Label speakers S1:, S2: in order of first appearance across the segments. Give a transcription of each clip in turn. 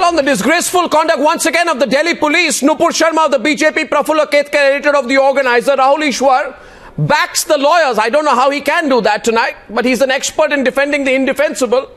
S1: Well, on the disgraceful conduct once again of the Delhi police, Nupur Sharma of the BJP, Prafulla Ketkar, editor of the Organiser, Rahul Easwar, backs the lawyers. I don't know how he can do that tonight, but he's an expert in defending the indefensible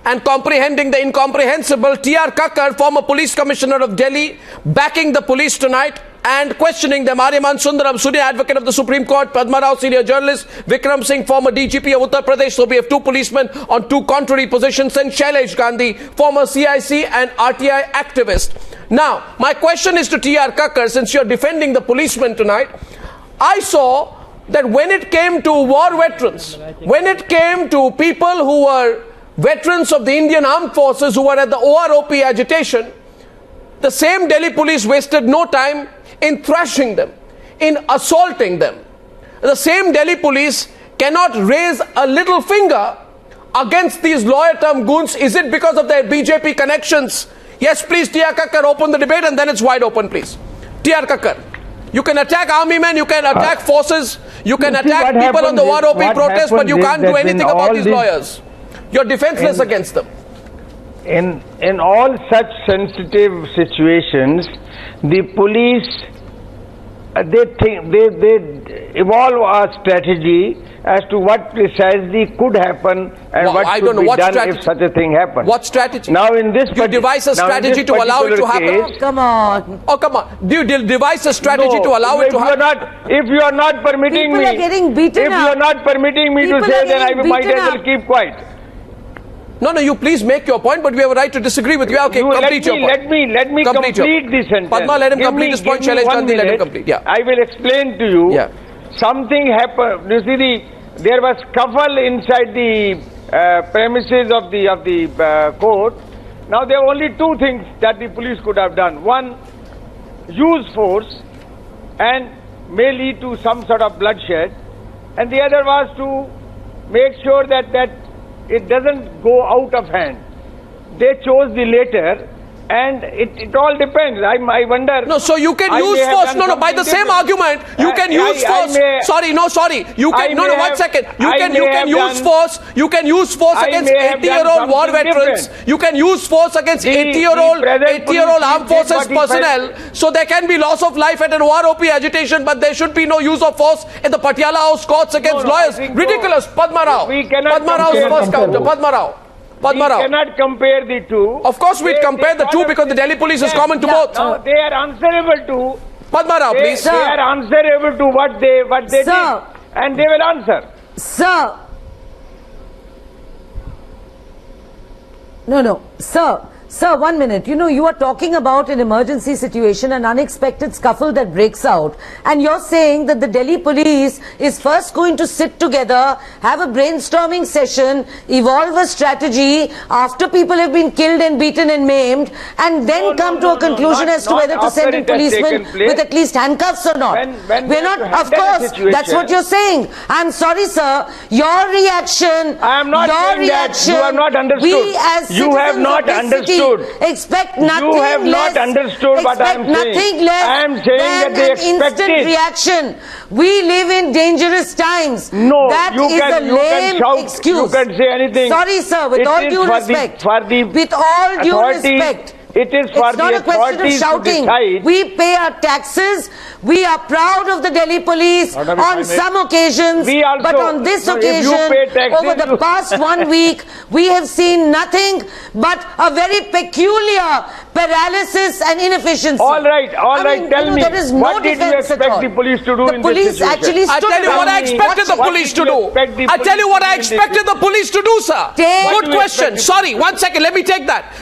S1: and comprehending the incomprehensible. R Kakkar, former police commissioner of Delhi, backing the police tonight and questioning them. Aryama Sundaram, senior advocate of the Supreme Court, Padma Rao, senior journalist, Vikram Singh, former DGP of Uttar Pradesh. So we have two policemen on two contrary positions, and Shailesh Gandhi, former CIC and RTI activist. Now, my question is to R Kakkar, since you're defending the policemen tonight. I saw that when it came to war veterans, when it came to people who were veterans of the Indian Armed Forces who were at the OROP agitation, the same Delhi police wasted no time in thrashing them, in assaulting them. The same Delhi police cannot raise a little finger against these lawyer-term goons. Is it because of their BJP connections? Yes, please, R Kakkar, open the debate and then it's wide open, please. R Kakkar, you can attack army men, you can attack forces, you can attack people on the OROP protest, but you can't do anything about these lawyers. You're defenseless against them.
S2: In all such sensitive situations, the police they evolve a strategy as to what precisely could happen and what should be done if such a thing happens.
S1: What strategy?
S2: Now in this
S1: you devise a strategy to allow it to happen?
S3: Come on.
S1: Oh, come on. Do you devise a strategy to allow it to happen?
S2: If you are not permitting
S3: People are getting beaten
S2: if you are not permitting me to say, then I might as well keep quiet.
S1: No, you please make your point, but we have a right to disagree with you. Okay, complete your point.
S2: Let me complete this sentence.
S1: Padma, let him complete his point. Shailesh Gandhi, let him complete. Yeah.
S2: I will explain to you.
S1: Yeah.
S2: Something happened. You see, there was scuffle inside the premises of the court. Now there are only two things that the police could have done. One, use force and may lead to some sort of bloodshed, and the other was to make sure that it doesn't go out of hand. They chose the later, and it all depends. I wonder.
S1: No, so you can use force. No, by the same argument, you can use force. You can. No, 1 second. You can use force. You can use force against 80-year-old war veterans. You can use force against 80-year-old armed forces personnel. So there can be loss of life at an OROP agitation, but there should be no use of force in the Patiala House courts against lawyers. Ridiculous. Padma Rao. Padma Rao's first counter. Padma Rao.
S2: We cannot compare the two.
S1: Of course we'd compare the two because the Delhi police is common to both.
S2: No, they are answerable to.
S1: Padma Rao, please.
S2: They are answerable to what they did, and they will answer.
S3: Sir. No. Sir, 1 minute. You know, you are talking about an emergency situation, an unexpected scuffle that breaks out. And you're saying that the Delhi police is first going to sit together, have a brainstorming session, evolve a strategy after people have been killed and beaten and maimed, and then come to a conclusion as to whether to send in policemen with at least handcuffs or not. We're not, of course, that's what you're saying. I'm sorry, sir. Your reaction,
S2: I am not saying that. You have not understood.
S3: We as
S2: you have not understood.
S3: Expect nothing less.
S2: You have not understood what I am saying.
S3: Nothing less
S2: I am saying that they expect
S3: instant reaction. We live in dangerous times.
S2: No,
S3: that
S2: you
S3: is
S2: can,
S3: a lame
S2: shout,
S3: excuse.
S2: You can say anything.
S3: Sorry, sir. With all due respect. With all due respect.
S2: It is for the authorities to decide.
S3: We pay our taxes. We are proud of the Delhi police on some occasions, but on this occasion, over the past 1 week, we have seen nothing but a very peculiar paralysis and inefficiency.
S2: All right. Tell me,
S3: there is no
S2: what did you expect the police to do in this situation?
S3: Actually
S1: I tell you what I expected the police to do. I tell you what I expected the police to do, sir. Good question. Sorry, 1 second. Let me take that.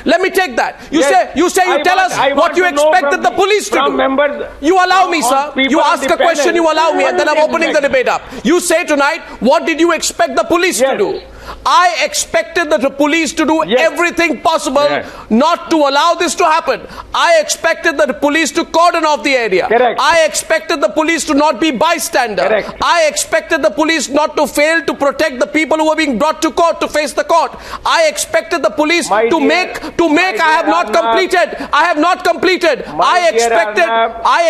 S1: You tell us what you expected the police to do. You allow me, sir. You ask a question, you allow me, and then I'm opening the debate up. You say tonight, what did you expect the police to do? I expected the police to do everything possible not to allow this to happen. I expected the police to cordon off the area. I expected the police to not be bystander. I expected the police not to fail to protect the people who are being brought to court to face the court. I expected the police to make. I have not completed. I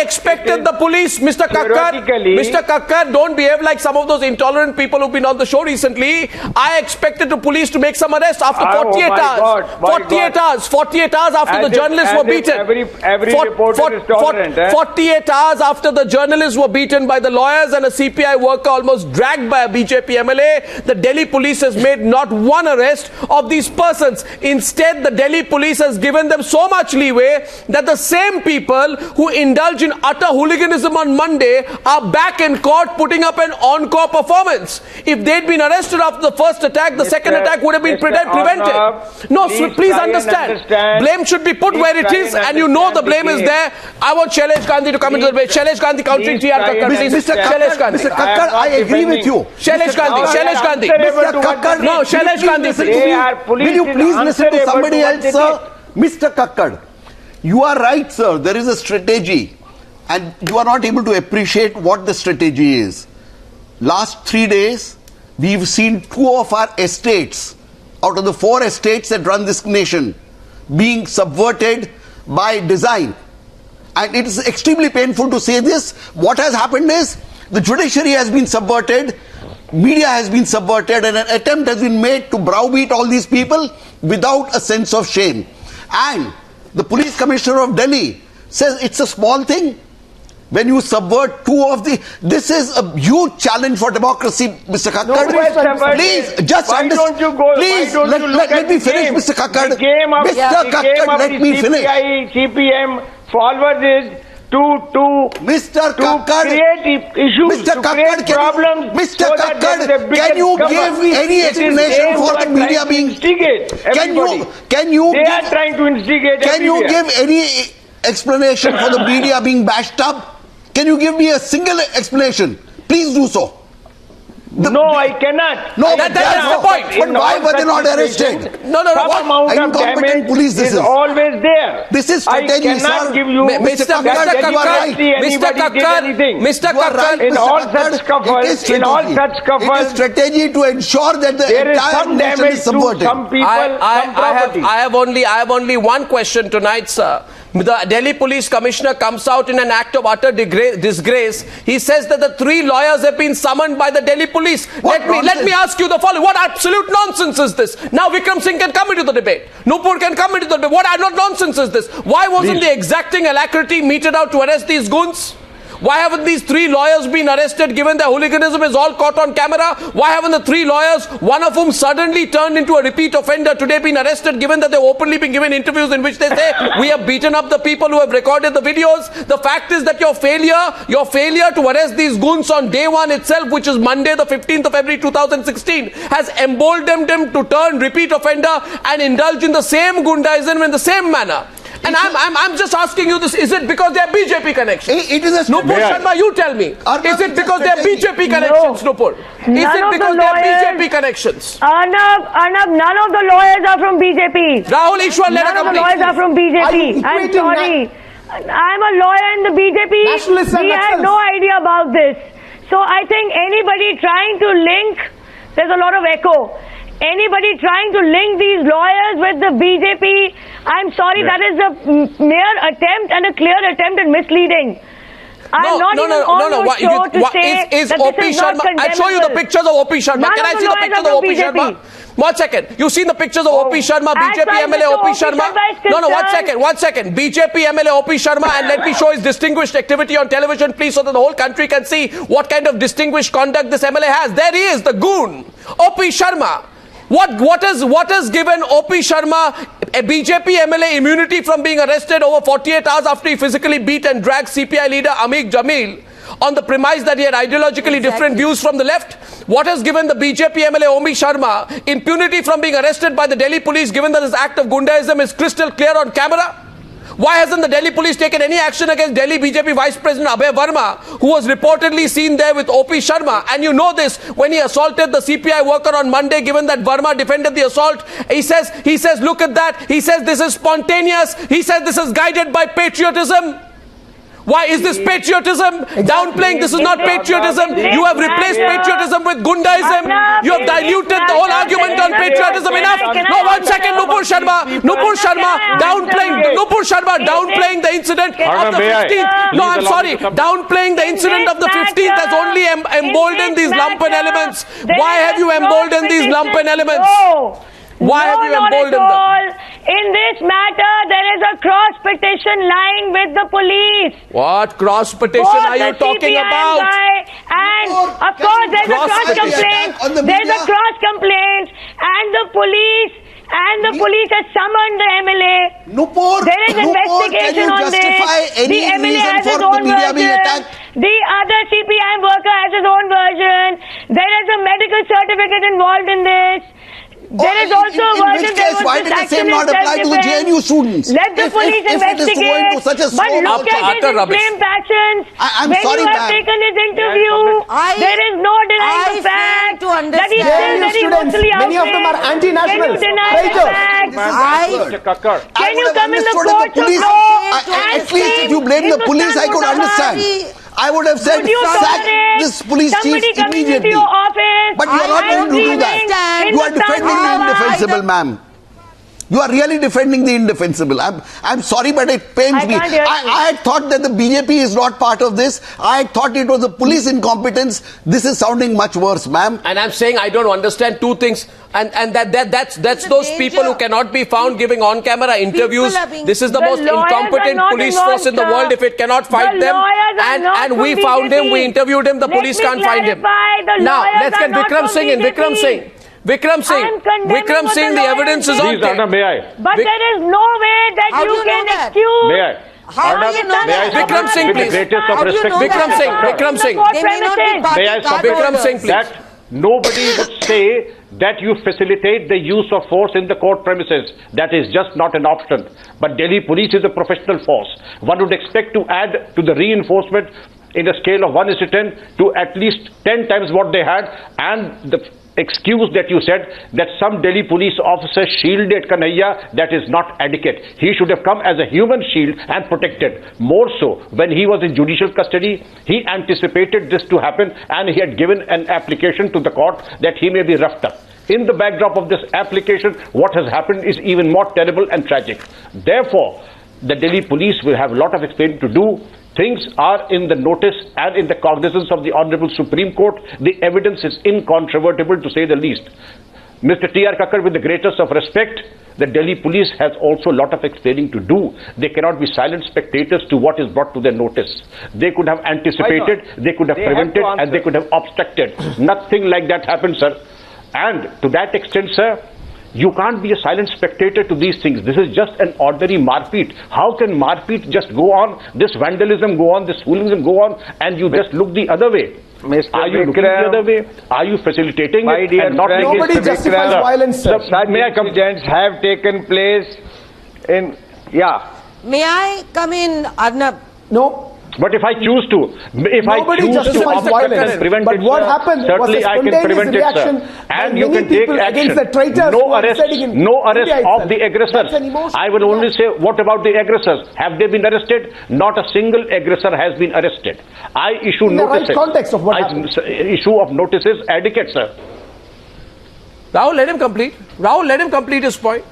S1: expected the police, Mr. Kakkar, don't behave like some of those intolerant people who've been on the show recently. I expected the police to make some arrest after
S2: Oh
S1: 48
S2: my
S1: hours.
S2: God, my
S1: 48
S2: God.
S1: hours. 48 hours after
S2: As
S1: the
S2: if-
S1: journalists
S2: as
S1: were
S2: if
S1: beaten.
S2: every reporter is tolerant,
S1: 48 hours after the journalists were beaten by the lawyers and a CPI worker almost dragged by a BJP MLA, the Delhi police has made not one arrest of these persons. Instead, the Delhi police has given them so much leeway that the same people who indulge in utter hooliganism on Monday are back in court putting up an encore performance. If they'd been arrested after the first attack, the second attack would have been prevented.
S2: Arnab,
S1: No, so please understand. Blame should be put where it is, and you know the blame is there. I want Shailesh Gandhi to come into the debate. Shailesh Gandhi countering R Kakkar. Please,
S4: Mr.
S1: Shailesh Gandhi.
S4: Mr. Kakkar, I agree with you.
S1: Shailesh Gandhi. Shailesh Gandhi.
S4: Mr. Kakkar,
S1: No, Shailesh Gandhi, please.
S4: Will you please listen to somebody else, sir? Mr. Kakkar, you are right, sir. There is a strategy, and you are not able to appreciate what the strategy is. Last 3 days, we've seen 2 of our estates, out of the 4 estates that run this nation, being subverted by design. And it is extremely painful to say this. What has happened is the judiciary has been subverted, media has been subverted, and an attempt has been made to browbeat all these people without a sense of shame. And the police commissioner of Delhi says it's a small thing. When you subvert 2 of the... This is a huge challenge for democracy, Mr. Kakkar. Please, just
S2: why don't you go?
S4: Please,
S2: why don't you look
S4: let
S2: at
S4: me
S2: the
S4: finish,
S2: game?
S4: Mr. Kakkar.
S2: The game of,
S4: Mr. Kakkar, let me finish.
S2: CPI, CPM followers is to
S4: Mr. Kakkar,
S2: create issues,
S4: Mr.
S2: to
S4: Kakkar,
S2: create problems.
S4: Mr.
S2: So that there is a
S4: Kakkar,
S2: bigger
S4: can you
S2: cover.
S4: give any
S2: It is
S4: explanation
S2: them
S4: for
S2: who
S4: the
S2: are
S4: media
S2: trying to
S4: being...
S2: instigate everybody. They are trying to instigate
S4: Can you
S2: everywhere.
S4: give any explanation for the media being bashed up? Can you give me a single explanation? Please do so.
S2: No, I cannot.
S4: No,
S1: That's the point.
S4: But why were they not arrested?
S1: No.
S2: Some
S1: What?
S2: amount of
S4: Incompetent
S2: damage
S4: police this
S2: is
S4: is.
S2: always there.
S4: This is strategy,
S2: I cannot
S4: sir.
S2: give you
S1: Mr.
S2: that
S4: Kakkar, you are right.
S1: Mr.
S4: You are right,
S1: Kakkar,
S2: In
S4: Mr.
S2: all
S4: Kakkar,
S2: such scuffles,
S4: it is
S2: in all
S4: strategy.
S2: such scuffles,
S4: it is strategy to ensure that the
S2: there is
S4: entire
S2: some
S4: nation
S2: damage
S4: is
S2: to
S4: subverted.
S2: some people, some property.
S1: I have only one question tonight, sir. The Delhi Police Commissioner comes out in an act of utter disgrace. He says that the 3 lawyers have been summoned by the Delhi Police. Let me ask you the following. What absolute nonsense is this? Now Vikram Singh can come into the debate. Nupur can come into the debate. What nonsense is this? Why wasn't the exacting alacrity meted out to arrest these goons? Why haven't these 3 lawyers been arrested given their hooliganism is all caught on camera? Why haven't the 3 lawyers, one of whom suddenly turned into a repeat offender, today been arrested given that they've openly been given interviews in which they say, we have beaten up the people who have recorded the videos? The fact is that your failure to arrest these goons on day 1 itself, which is Monday the 15th of February 2016, has emboldened them to turn repeat offender and indulge in the same goondaism in the same manner. And I'm just asking you this, is it because they are BJP connections?
S4: It is a
S1: Nupur Sharma, you tell me. Is it because they are BJP connections, Nupur? Is it because they are BJP connections?
S5: Arnab, none of the lawyers are from BJP.
S1: Rahul Easwar, let her
S5: None of the
S1: complete.
S5: lawyers are from BJP. I'm sorry. I'm a lawyer in the BJP.
S6: Nationalists and
S5: We had
S6: nationalists.
S5: no idea about this. So I think anybody trying to link, there's a lot of echo. Anybody trying to link these lawyers with the BJP, I'm sorry, that is a mere attempt and a clear attempt at misleading. I'm not even on your show to say
S1: Is
S5: that
S1: OP
S5: this is not
S1: Sharma? I'll show you the
S5: condemnable.
S1: pictures of OP Sharma.
S5: None
S1: Can I
S5: of
S1: see
S5: the
S1: the pictures of
S5: lawyers are
S1: OP
S5: from
S1: Sharma?
S5: BJP.
S1: 1 second. You've seen the pictures of OP Sharma,
S5: As
S1: BJP
S5: far as
S1: MLA
S5: Mr.
S1: OP Sharma?
S5: Sharma is
S1: No, 1
S5: concerned-
S1: 1 second. BJP MLA OP Sharma, and let me show his distinguished activity on television, please, so that the whole country can see what kind of distinguished conduct this MLA has. There he is, the goon, OP Sharma. What has given OP Sharma a BJP MLA immunity from being arrested over 48 hours after he physically beat and dragged CPI leader Amit Jamil on the premise that he had ideologically different views from the left? What has given the BJP MLA OP Sharma impunity from being arrested by the Delhi police, given that his act of goondaism is crystal clear on camera? Why hasn't the Delhi police taken any action against Delhi BJP Vice President Abhay Verma, who was reportedly seen there with OP Sharma? And you know this, when he assaulted the CPI worker on Monday, given that Verma defended the assault, he says, look at that. He says this is spontaneous. He says this is guided by patriotism. Why is this patriotism? Downplaying, this is not patriotism. You have replaced patriotism with goondaism. You have diluted the whole argument on patriotism. Enough. No, 1 second, Nupur Sharma. Nupur Sharma downplaying the incident of the 15th. No, I'm sorry. Downplaying the incident of the 15th has only emboldened these lumpen elements. Why have you emboldened these lumpen elements? Why have you emboldened them?
S5: In this matter, there is a cross-petition lying with the police.
S1: What cross-petition are you talking about?
S5: And of course, there's a cross-complaint. There's a cross-complaint, and the police has summoned the MLA.
S4: Nupur,
S5: there is investigation on this. The MLA has his own version. The other CPIM worker has his own version. There is a medical certificate involved in this. There is also a version there was
S4: why did the same not apply to the JNU students?
S5: Let the police investigate. But look at his inflamed passions.
S4: I'm
S5: when
S4: sorry,
S5: you have taken his interview, there is no denying the fact that he's still very emotionally outraged.
S6: Many of them are anti-nationals.
S5: Can you deny the fact? Can you come in the courts of law
S4: at least if you blame the police, I could understand. I would have said sack this police chief immediately. But you are not going to do that. You are defending the indefensible, ma'am. You are really defending the indefensible. I'm sorry, but it pains me. I had thought that the BJP is not part of this. I had thought it was the police incompetence. This is sounding much worse, ma'am.
S1: And I'm saying I don't understand two things. And that's those people who cannot be found giving on-camera interviews. This is the most incompetent police force in the world if it cannot find them. And we found him, we interviewed him, the police can't find him. Now, let's get Vikram Singh in. Vikram Singh, the evidence is on tape.
S7: May I?
S5: But there is no way that you can excuse.
S7: May I?
S1: Vikram Singh, please. Vikram Singh. Vikram Singh, please.
S7: That nobody would say that you facilitate the use of force in the court premises. That is just not an option. But Delhi police is a professional force. One would expect to add to the reinforcement in a scale of 1:10 to at least 10 times what they had, and the excuse that you said that some Delhi police officer shielded Kanhaiya, that is not adequate. He should have come as a human shield and protected. More so, when he was in judicial custody, he anticipated this to happen and he had given an application to the court that he may be roughed up. In the backdrop of this application, what has happened is even more terrible and tragic. Therefore, the Delhi police will have a lot of explaining to do. Things are in the notice and in the cognizance of the Honorable Supreme Court. The evidence is incontrovertible, to say the least. Mr. R Kakkar, with the greatest of respect, the Delhi police has also a lot of explaining to do. They cannot be silent spectators to what is brought to their notice. They could have anticipated, they could have prevented, and they could have obstructed. Nothing like that happened, sir. And to that extent, sir, you can't be a silent spectator to these things. This is just an ordinary marpeat. How can marpeat just go on, this vandalism go on, this hooliganism go on, and you just look the other way? Are you looking the other way? Are you facilitating it and not making it?
S6: Nobody justifies violence, sir.
S2: Such incidents have taken place in...
S3: May I come in, Arnab?
S6: No.
S7: But if I choose to,
S6: Nobody justifies violence.
S7: Prevent
S6: but
S7: it,
S6: what
S7: sir,
S6: happened was a
S7: certainly I can prevent it,
S6: reaction
S7: sir. And you can
S6: people
S7: take action.
S6: Against the traitors
S7: No arrest of the aggressors. I will only say, what about the aggressors? Have they been arrested? Not a single aggressor has been arrested. I issue notices.
S6: In the right context of what happened.
S7: Issue of notices adequate, sir.
S1: Rahul, let him complete his point.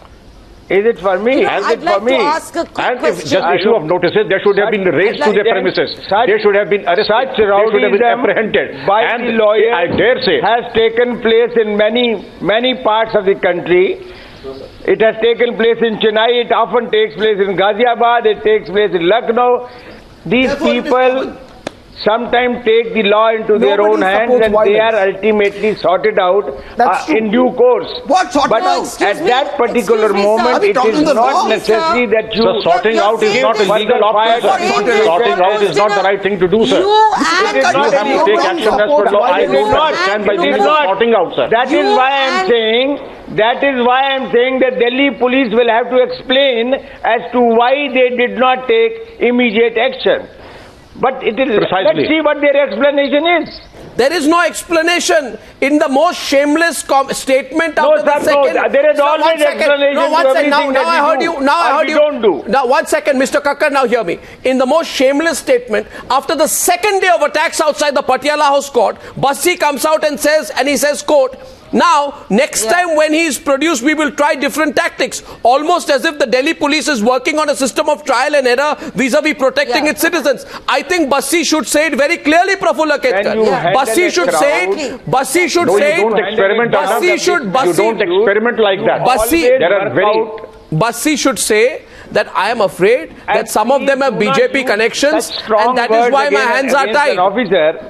S2: Is it for me?
S3: I'd like to ask a quick
S7: and
S3: question.
S7: if just issue of notices, there should have been raids to their premises. They should have been arrested.
S2: Such
S7: they should have been
S2: rowdyism
S7: apprehended.
S2: by
S7: And
S2: the lawyers,
S7: I dare say,
S2: has taken place in many parts of the country. It has taken place in Chennai. It often takes place in Ghaziabad. It takes place in Lucknow. These people sometimes take the law into their own hands, and they are ultimately sorted out in due course.
S4: What sorted
S2: but
S4: out?
S2: at that particular moment, it is not necessary that you...
S7: So sorting out is not a legal option, sir. Sorting out is not the right thing to do, sir. You have to take action as per law. I do not stand by the sorting out, sir.
S2: That is why I am saying that Delhi police will have to explain as to why they did not take immediate action. But it is, let's see what their explanation is.
S1: There is no explanation in the most shameless statement after the second.
S2: No, there is always explanation.
S1: No, one second. Now I heard you. Now I heard you.
S2: Don't do.
S1: Now, 1 second, Mr. Kakkar, now hear me. In the most shameless statement, after the second day of attacks outside the Patiala House Court, Bassi comes out and says, quote, now, next time when he is produced, we will try different tactics. Almost as if the Delhi police is working on a system of trial and error vis-a-vis protecting its citizens. I think Bassi should say it very clearly, Prafulla Ketkar. Bassi should say it. Bassi should say it.
S7: You don't experiment. You don't experiment like that.
S1: Bassi should say that I am afraid that some of them have BJP connections and that is why my hands are tied.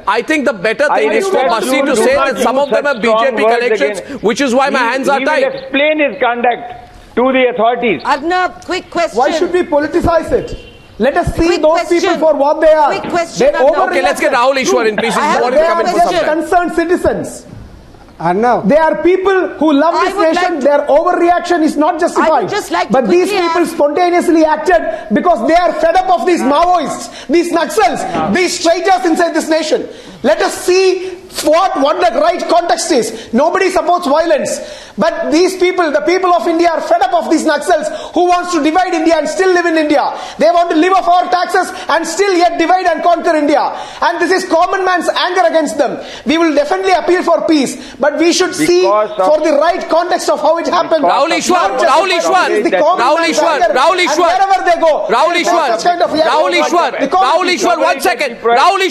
S1: I think the better thing is for Bassi to say that some of them have BJP connections, which is why my hands are tied.
S2: He will explain his conduct to the authorities.
S3: Arnab, quick question.
S6: Why should we politicize it? Let us see
S3: Quick
S6: those
S3: question.
S6: people for what they are.
S3: Quick question,
S6: They
S3: Arnab.
S1: Okay, let's get Rahul Easwar in, please.
S3: I have
S6: They are
S3: question.
S6: just concerned citizens.
S8: Arnab.
S6: They are people who love
S3: I
S6: this
S3: would
S6: nation.
S3: like to-
S6: Their overreaction is not justified.
S3: I would just like to
S6: but these
S3: quickly
S6: people
S3: ask-
S6: spontaneously acted because they are fed up of these Maoists, these Naxals, these traitors inside this nation. Let us see what the right context is. Nobody supports violence. But these people, the people of India, are fed up of these Naxals who wants to divide India and still live in India. They want to live off our taxes and still yet divide and conquer India. And this is common man's anger against them. We will definitely appeal for peace. But we should see for the right context of how it happened.
S1: Rahul Easwar,
S6: Wherever they go,
S1: 1 second. Rahul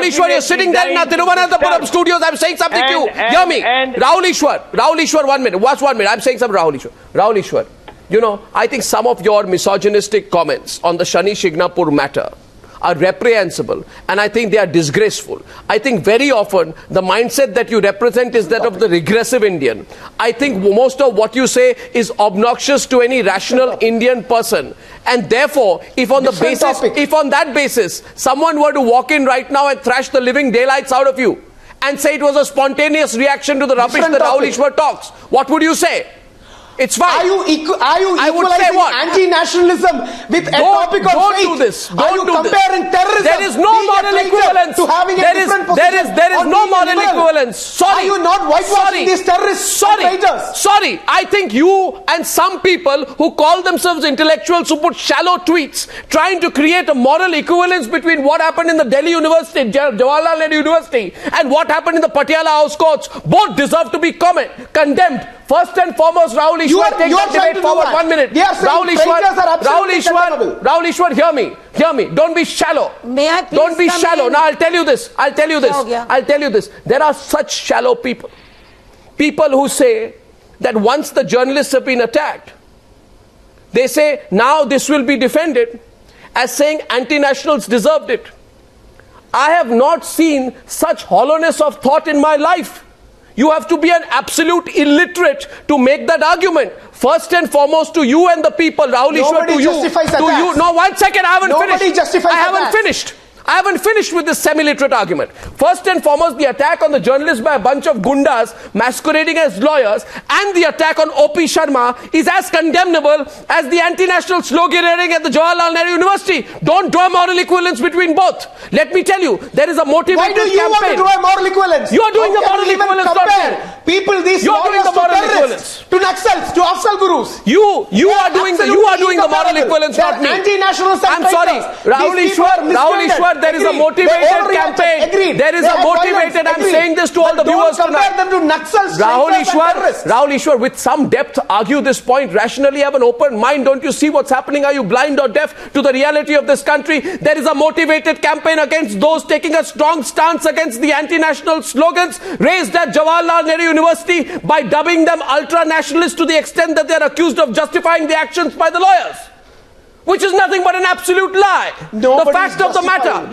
S1: Easwar, you're sitting there in the Thiruvananthapuram studios. I'm saying something to you. Hear me. Rahul Easwar, 1 minute. Watch 1 minute. I'm saying something, Rahul Easwar. You know, I think some of your misogynistic comments on the Shani Shignapur matter are reprehensible, and I think they are disgraceful. I think very often the mindset that you represent is that of the regressive Indian. I think most of what you say is obnoxious to any rational Indian person, and therefore, if on that basis someone were to walk in right now and thrash the living daylights out of you and say it was a spontaneous reaction to the rubbish that Rahul Easwar talks, what would you say? It's fine.
S6: Are you equalizing anti-nationalism with a topic of faith?
S1: Don't do this.
S6: Are you comparing terrorism?
S1: There is no moral equivalence
S6: to having a different position.
S1: There is no moral equivalence. Sorry.
S6: Are you not whitewashing these terrorists?
S1: Sorry. I think you and some people who call themselves intellectuals who put shallow tweets trying to create a moral equivalence between what happened in the Delhi University, Jawaharlal Nehru University, and what happened in the Patiala House Courts, both deserve to be condemned. First and foremost, Rahul Easwar, take that debate forward. 1 minute. Rahul Easwar, hear me. Don't be shallow.
S3: May I please
S1: Don't be
S3: come
S1: shallow.
S3: in?
S1: Now I'll tell you this. There are such shallow people. People who say that once the journalists have been attacked, they say now this will be defended as saying anti-nationals deserved it. I have not seen such hollowness of thought in my life. You have to be an absolute illiterate to make that argument. First and foremost to you and the people, Rahul Easwar, to you. No, 1 second, I haven't finished with this semi-literate argument. First and foremost, the attack on the journalist by a bunch of gundas masquerading as lawyers and the attack on OP Sharma is as condemnable as the anti-national sloganeering at the Jawaharlal Nehru University. Don't draw moral equivalence between both. Let me tell you, there is a motivated campaign.
S6: Why do you want to draw a moral equivalence?
S1: You are doing the moral equivalence, not me.
S6: People, these lawyers to terrorists, to Naxals, to Afzal Gurus.
S1: You are doing the moral equivalence, not me.
S6: Anti-nationals.
S1: I'm sorry, Rahul Easwar, there is a motivated campaign. There is a motivated. I'm saying this to all the viewers tonight.
S6: Them to Naxals,
S1: Rahul Easwar, with some depth, argue this point rationally. Have an open mind. Don't you see what's happening? Are you blind or deaf to the reality of this country? There is a motivated campaign against those taking a strong stance against the anti-national slogans raised at Jawaharlal Nehru University by dubbing them ultra-nationalists to the extent that they are accused of justifying the actions by the lawyers. Which is nothing but an absolute lie. The fact of the matter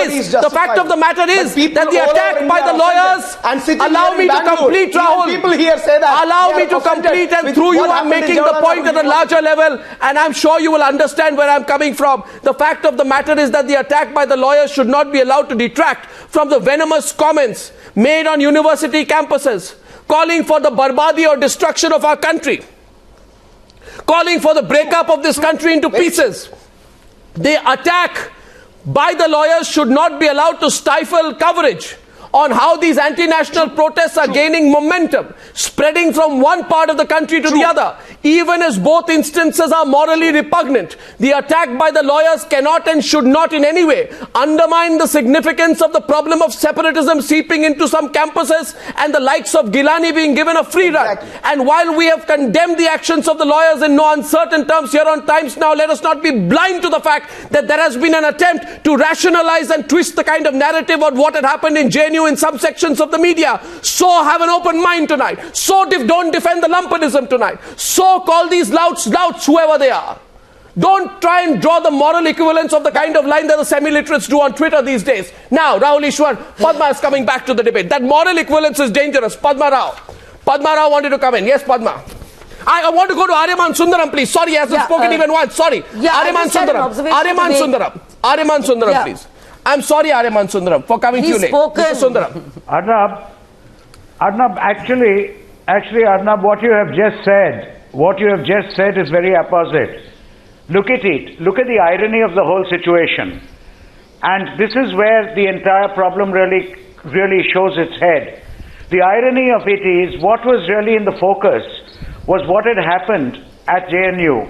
S1: is that the attack by the lawyers, allow me to complete, Rahul.
S6: People here say that.
S1: Allow me to complete, and through you I'm making the point at a larger level, and I'm sure you will understand where I'm coming from. The fact of the matter is that the attack by the lawyers should not be allowed to detract from the venomous comments made on university campuses, calling for the barbadi or destruction of our country, calling for the breakup of this country into pieces. They attack by the lawyers should not be allowed to stifle coverage on how these anti-national protests are gaining momentum, spreading from one part of the country to the other, even as both instances are morally repugnant. The attack by the lawyers cannot and should not in any way undermine the significance of the problem of separatism seeping into some campuses and the likes of Gilani being given a free run. And while we have condemned the actions of the lawyers in no uncertain terms here on Times Now, let us not be blind to the fact that there has been an attempt to rationalize and twist the kind of narrative of what had happened in JNU in some sections of the media. So have an open mind tonight. So don't defend the lumpenism tonight. So call these louts, whoever they are. Don't try and draw the moral equivalence of the kind of line that the semi-literates do on Twitter these days. Now, Rahul Easwar, Padma is coming back to the debate. That moral equivalence is dangerous. Padma Rao. Padma Rao wanted to come in. Yes, Padma. I want to go to Aryama Sundaram, please. Sorry, he hasn't spoken even once. Sorry. Aryama Sundaram, please. I'm sorry, Aryama Sundaram, for coming to you late. Mr. Sundaram.
S8: Arnab, actually, Arnab, what you have just said is very apposite. Look at it. Look at the irony of the whole situation. And this is where the entire problem really shows its head. The irony of it is, what was really in the focus was what had happened at JNU.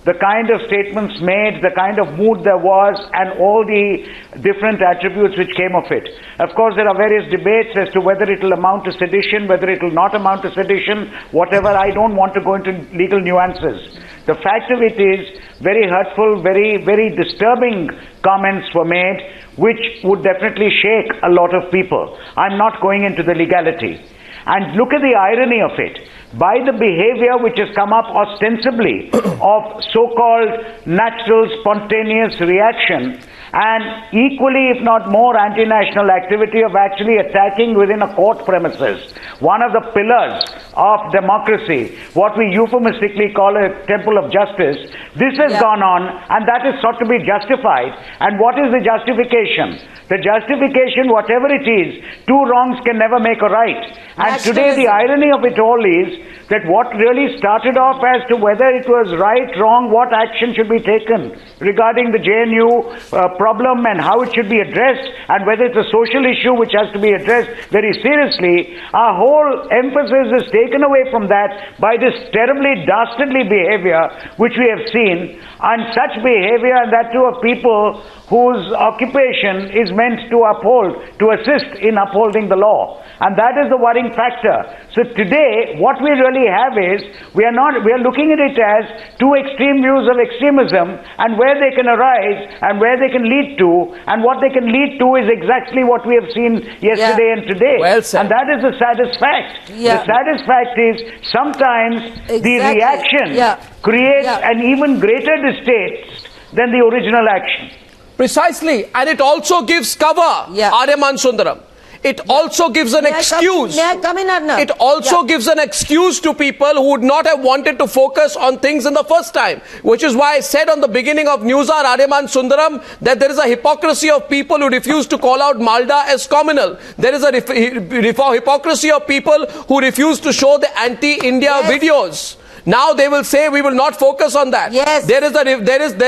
S8: The kind of statements made, the kind of mood there was, and all the different attributes which came of it. Of course, there are various debates as to whether it will amount to sedition, whether it will not amount to sedition, whatever. I don't want to go into legal nuances. The fact of it is, very hurtful, very, very disturbing comments were made, which would definitely shake a lot of people. I'm not going into the legality. And look at the irony of it. By the behavior which has come up ostensibly of so-called natural spontaneous reaction, and equally if not more anti-national activity of actually attacking within a court premises, one of the pillars of democracy, what we euphemistically call a temple of justice, this has gone on, and that is sought to be justified. And what is the justification? The justification, whatever it is, two wrongs can never make a right. And today the irony of it all is that what really started off as to whether it was right, wrong, what action should be taken regarding the JNU problem and how it should be addressed, and whether it's a social issue which has to be addressed very seriously, our whole emphasis is taken away from that by this terribly dastardly behavior which we have seen, and such behavior, and that too of people whose occupation is meant to uphold, to assist in upholding the law. And that is the worrying factor. So today, what we really have is, we are looking at it as two extreme views of extremism, and where they can arise, and where they can lead to, and what they can lead to is exactly what we have seen yesterday and today.
S1: Well said.
S8: And that is the saddest fact. The saddest fact is, sometimes the reaction creates an even greater distaste than the original action.
S1: Precisely, and it also gives cover, Aryama Sundaram. It also gives an excuse.
S3: May I come in, Arnab?
S1: It also gives an excuse to people who would not have wanted to focus on things in the first time. Which is why I said on the beginning of Newshour, Aryama Sundaram, that there is a hypocrisy of people who refuse to call out Malda as communal. There is a hypocrisy of people who refuse to show the anti-India videos. Now they will say we will not focus on that. There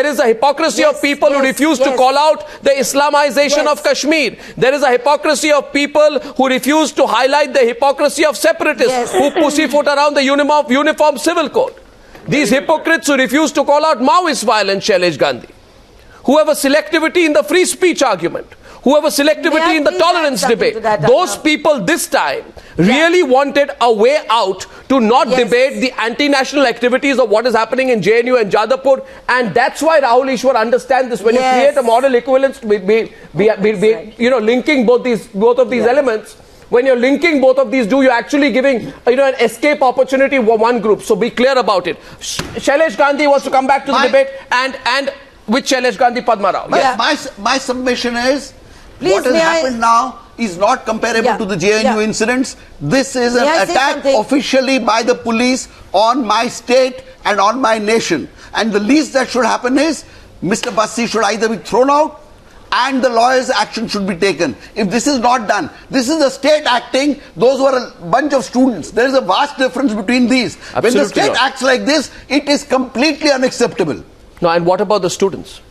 S1: is a hypocrisy of people who refuse to call out the Islamization of Kashmir. There is a hypocrisy of people who refuse to highlight the hypocrisy of separatists who pussyfoot around the uniform civil code. These hypocrites who refuse to call out Maoist violence, Shailesh Gandhi, who have a selectivity in the free speech argument, who have a selectivity in the tolerance debate. Those people this time really wanted a way out to not debate the anti-national activities of what is happening in JNU and Jadavpur, and that's why Rahul Easwar understands this. When you create a moral equivalence, linking both of these elements. When you're linking both of these, you're actually giving an escape opportunity for one group. So be clear about it. Shailesh Gandhi wants to come back to the debate, and with Shailesh Gandhi, Padma Rao.
S4: My submission is, what has happened now is not comparable to the JNU incidents. This is an attack officially by the police on my state and on my nation. And the least that should happen is, Mr. Bassi should either be thrown out and the lawyers' action should be taken. If this is not done, this is the state acting, those were a bunch of students. There is a vast difference between these. Absolutely. When the state acts like this, it is completely unacceptable.
S1: No, and what about the students?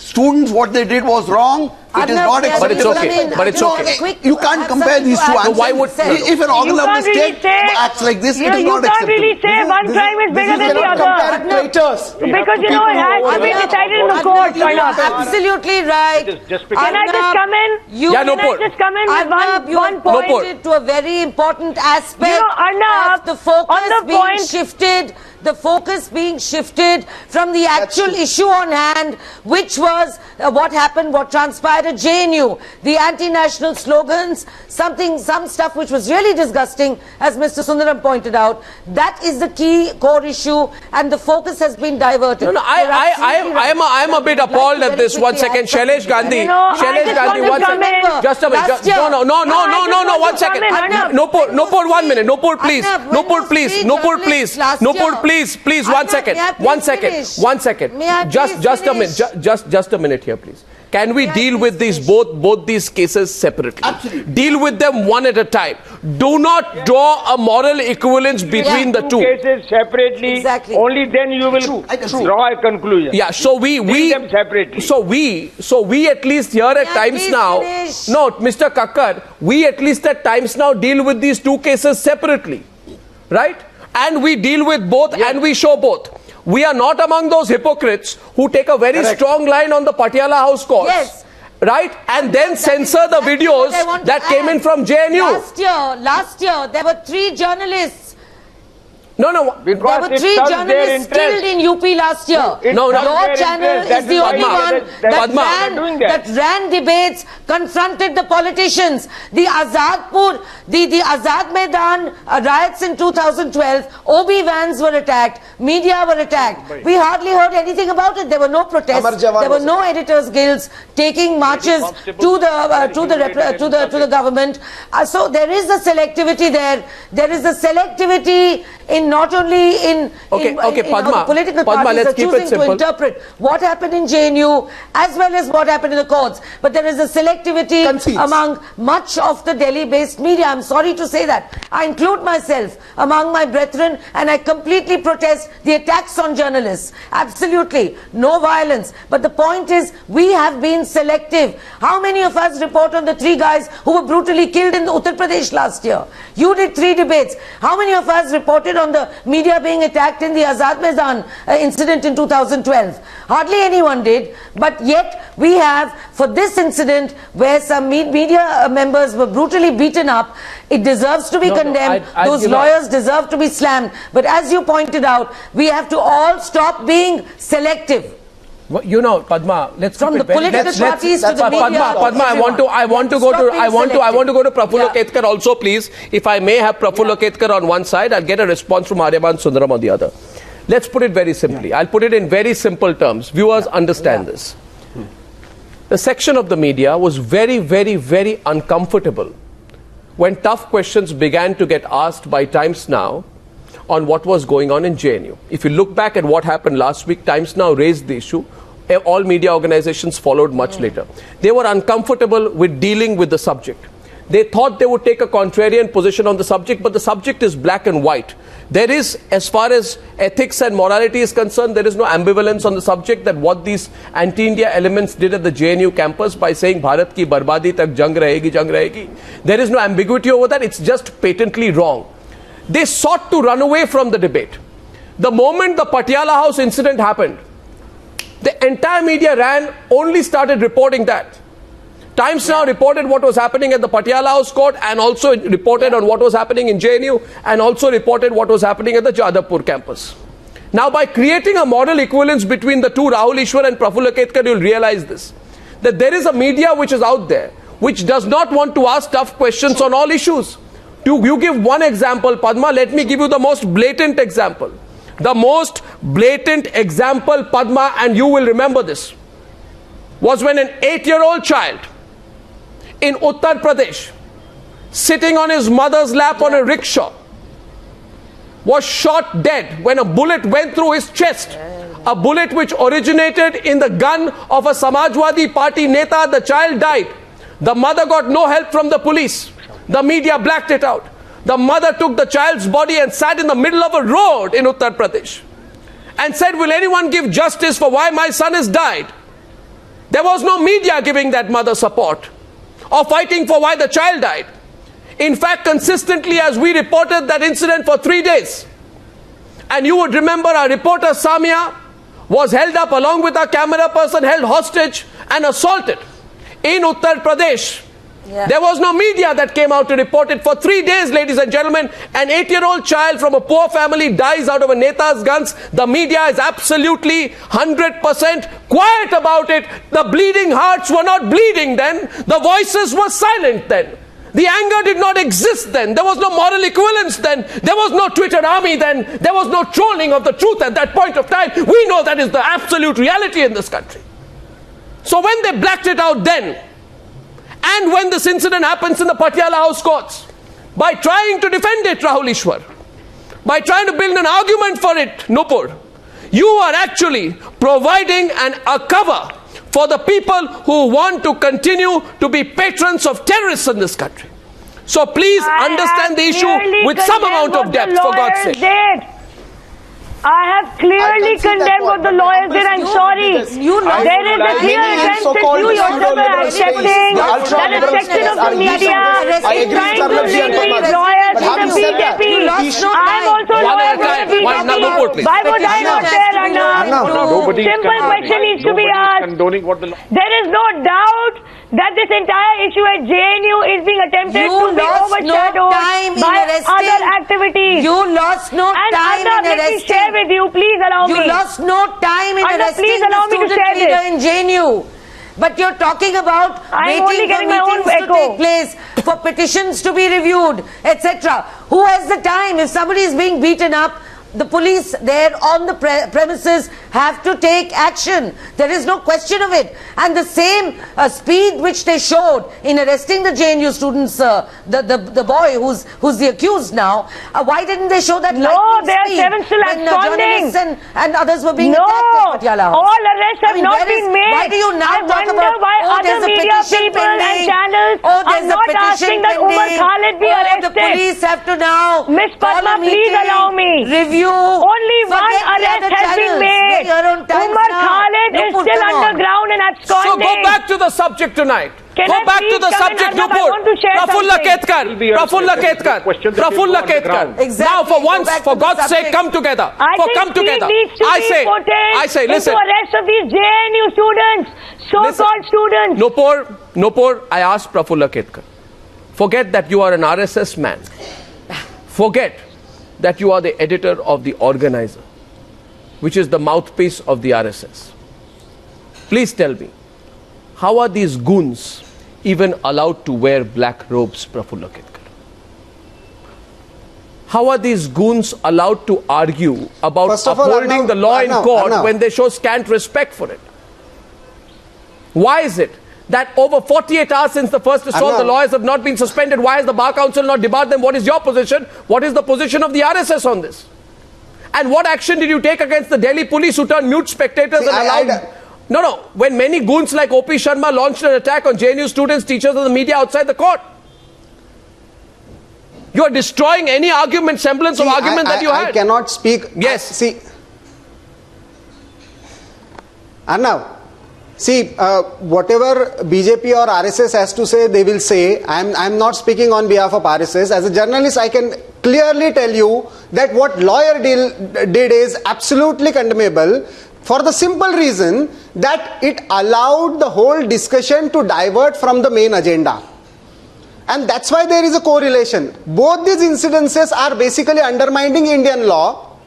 S4: students, what they did was wrong. It is not acceptable.
S1: But it's okay. But it's okay.
S4: You can't compare these two answers.
S1: Why would
S4: if an organ of the state acts like this, it is not acceptable.
S5: You can't really say one crime is bigger than the other. Because it has to be decided in the court.
S3: Absolutely right.
S5: Can I just come in?
S1: Yeah, Nupur.
S5: Just come in with one point.
S3: Pointed to a very important aspect of the focus being shifted. The focus being shifted from the actual issue on hand, which was what happened, what transpired at JNU, the anti-national slogans, some stuff which was really disgusting, as Mr. Sundaram pointed out. That is the key core issue, and the focus has been diverted.
S1: No, I am a bit appalled at this. 1 second, Shailesh Gandhi. Shailesh Gandhi, 1 second. Just a minute. No, 1 second. Nupur, 1 minute. Nupur, please. Nupur, please. Nupur, please. Nupur, please. Please, 1 second. 1 second. 1 second. Just a minute. Just a minute here, please. Can we deal with these both these cases separately?
S4: Absolutely.
S1: Deal with them one at a time. Do not draw a moral equivalence between the two.
S2: Cases separately.
S3: Exactly.
S2: Only then you will draw a conclusion.
S1: Yeah. So we
S2: them separately.
S1: So we at least here at Times Now. No, Mr. Kakkar, we at least at Times Now deal with these two cases separately, right? And we deal with both, and we show both. We are not among those hypocrites who take a very strong line on the Patiala House courts.
S3: Yes.
S1: Right? And then censor the videos that came in from JNU.
S3: Last year, there were 3 journalists.
S1: No.
S3: There were 3 journalists killed in UP last year. Your channel is the only one that ran debates, confronted the politicians. The Azadpur, the Azad Maidan riots in 2012, OB vans were attacked, media were attacked. We hardly heard anything about it. There were no protests. There were no editors' guilds taking marches to the government. So there is a selectivity there. There is a selectivity in not only in
S1: Padma,
S3: political
S1: Padma,
S3: parties are choosing to interpret what happened in JNU as well as what happened in the courts. But there is a selectivity among much of the Delhi-based media. I'm sorry to say that. I include myself among my brethren, and I completely protest the attacks on journalists. Absolutely. No violence. But the point is, we have been selective. How many of us report on the 3 guys who were brutally killed in Uttar Pradesh last year? You did 3 debates. How many of us reported on the media being attacked in the Azad Maidan incident in 2012? Hardly anyone did, but yet we have, for this incident where some media members were brutally beaten up, it deserves to be condemned. Those lawyers deserve to be slammed. But as you pointed out, we have to all stop being selective.
S1: Well, you know, Padma, let's
S3: from the political parties to the media.
S1: Padma, I want to go to Prafulla Ketkar also, please. If I may have Prafulla Ketkar on one side, I'll get a response from Aryama Sundaram on the other. Let's put it very simply. I'll put it in very simple terms. Viewers understand this. The section of the media was very, very, very uncomfortable when tough questions began to get asked by Times Now on what was going on in JNU. If you look back at what happened last week, Times Now raised the issue. All media organizations followed much later. They were uncomfortable with dealing with the subject. They thought they would take a contrarian position on the subject, but the subject is black and white. There is, as far as ethics and morality is concerned, there is no ambivalence on the subject that what these anti-India elements did at the JNU campus by saying Bharat ki barbadi tak jang rahegi. There is no ambiguity over that. It's just patently wrong. They sought to run away from the debate. The moment the Patiala House incident happened, the entire media only started reporting that. Times Now reported what was happening at the Patiala House court, and also reported on what was happening in JNU, and also reported what was happening at the Jadavpur campus. Now, by creating a moral equivalence between the two, Rahul Easwar and Prafulla Ketkar, you'll realize this, that there is a media which is out there, which does not want to ask tough questions on all issues. You give one example, Padma, let me give you the most blatant example. The most blatant example, Padma, and you will remember this, was when an 8-year-old child in Uttar Pradesh, sitting on his mother's lap on a rickshaw, was shot dead when a bullet went through his chest. A bullet which originated in the gun of a Samajwadi Party Neta. The child died. The mother got no help from the police. The media blacked it out. The mother took the child's body and sat in the middle of a road in Uttar Pradesh and said, will anyone give justice for why my son has died? There was no media giving that mother support or fighting for why the child died. In fact, consistently as we reported that incident for 3 days, and you would remember our reporter Samia was held up along with our camera person, held hostage and assaulted in Uttar Pradesh.
S3: Yeah.
S1: There was no media that came out to report it. For 3 days, ladies and gentlemen, an 8-year-old child from a poor family dies out of a Neta's guns. The media is absolutely 100% quiet about it. The bleeding hearts were not bleeding then. The voices were silent then. The anger did not exist then. There was no moral equivalence then. There was no Twitter army then. There was no trolling of the truth at that point of time. We know that is the absolute reality in this country. So when they blacked it out then, and when this incident happens in the Patiala House courts, by trying to defend it, Rahul Easwar, by trying to build an argument for it, Nupur, you are actually providing a cover for the people who want to continue to be patrons of terrorists in this country. So please understand the issue with some amount of depth, for God's sake.
S5: I have clearly condemned what the lawyers did. I'm sorry. There is a clear attempt that you yourself are accepting that a section of the media is trying to link these lawyers to the BJP. I'm also a lawyer for the BJP. Why would I not dare, Arnab? Simple question needs to be asked. There is no doubt that this entire issue at JNU is being attempted to be overshadowed by other activities.
S3: You lost no time in arresting.
S5: With you, please allow me.
S3: You lost no time in arresting the student leader in JNU. But you're talking about waiting for meetings to take place, for petitions to be reviewed, etc. Who has the time? If somebody is being beaten up, the police there on the premises have to take action. There is no question of it. And the same speed which they showed in arresting the JNU students, the boy who's the accused now, why didn't they show that lightning speed?
S5: There are 7 still absconding.
S3: Journalists and others were being attacked at Patiala House?
S5: All arrests have not been made.
S3: Why do you now talk about
S5: why other media people and channels are not asking that Umar Khalid be arrested?
S3: The police have to now
S5: Miss Padma, please allow me.
S3: Review.
S5: Only one arrest has been made. Umar Khalid is still underground and absconding.
S1: So go back to the subject tonight. Go back to the subject, Nupur. Prafulla Ketkar. Prafulla Ketkar. Prafulla Ketkar. Now, for once, for God's sake, come together. Come together. I say, listen.
S5: To arrest of these JNU students, so-called students.
S1: Nupur, I asked Prafulla Ketkar. Forget that you are an RSS man. Forget that you are the editor of the Organiser, which is the mouthpiece of the RSS. Please tell me, how are these goons even allowed to wear black robes, Prafulla Ketkar? How are these goons allowed to argue about upholding the law in court when they show scant respect for it? Why is it that over 48 hours since the first assault, the lawyers have not been suspended? Why has the Bar Council not debarred them? What is your position? What is the position of the RSS on this? And what action did you take against the Delhi police who turned mute spectators and allowed... No. When many goons like OP Sharma launched an attack on JNU students, teachers and the media outside the court. You are destroying any argument, semblance of argument that you had.
S9: I cannot speak.
S1: Yes.
S9: Arnab, whatever BJP or RSS has to say, they will say. I'm not speaking on behalf of RSS. As a journalist, I can clearly tell you that what lawyer did is absolutely condemnable, for the simple reason that it allowed the whole discussion to divert from the main agenda. And that's why there is a correlation. Both these incidences are basically undermining Indian law,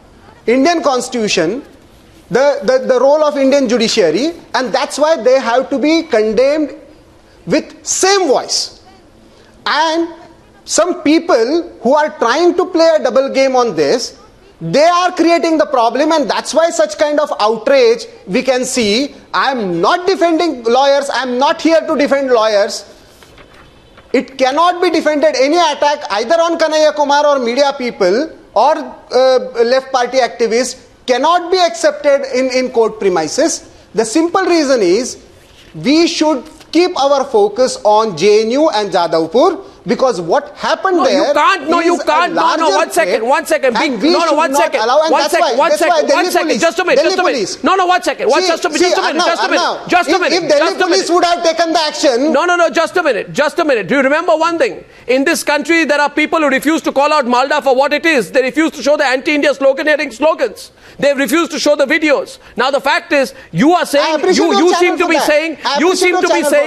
S9: Indian constitution, the role of Indian judiciary, and that's why they have to be condemned with same voice. And some people who are trying to play a double game on this, they are creating the problem, and that's why such kind of outrage we can see. I am not defending lawyers, I am not here to defend lawyers. It cannot be defended, any attack either on Kanhaiya Kumar or media people or left party activists cannot be accepted in court premises. The simple reason is we should keep our focus on JNU and Jadavpur, because what happened
S1: No,
S9: there
S1: you can't. No, you
S9: is a
S1: can't. No, no,
S9: larger
S1: one second.
S9: threat,
S1: One second.
S9: and we
S1: No, no,
S9: should
S1: one
S9: not
S1: second.
S9: allow, and
S1: One
S9: that's
S1: second.
S9: why-
S1: One
S9: that's why
S1: second.
S9: Delhi
S1: One second.
S9: police-
S1: Just a minute.
S9: Delhi
S1: Just a minute.
S9: police-
S1: No, no, one second. Just a minute. Just a minute. Just a minute. Just a minute.
S9: If Delhi
S1: Just a
S9: police
S1: minute.
S9: would have taken the action,
S1: No, just a minute. Just a minute. Do you remember one thing? In this country, there are people who refuse to call out Malda for what it is. They refuse to show the anti-India sloganeering slogans. They refuse to show the videos. Now the fact is, you are saying, you seem to be saying,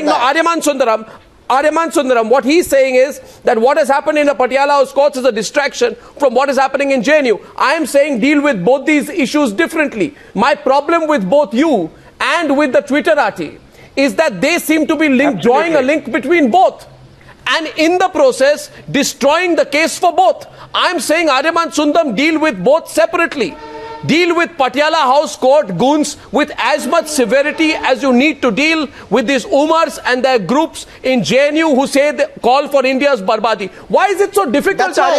S1: no, Aryaman Sundaram, what he's saying is that what has happened in the Patiala House courts is a distraction from what is happening in JNU. I am saying deal with both these issues differently. My problem with both you and with the Twitterati is that they seem to be drawing a link between both, and in the process destroying the case for both. I'm saying Aryaman Sundaram, deal with both separately. Deal with Patiala House Court goons with as much severity as you need to deal with these Umars and their groups in JNU who say they call for India's barbadi. Why is it so difficult?
S9: That's why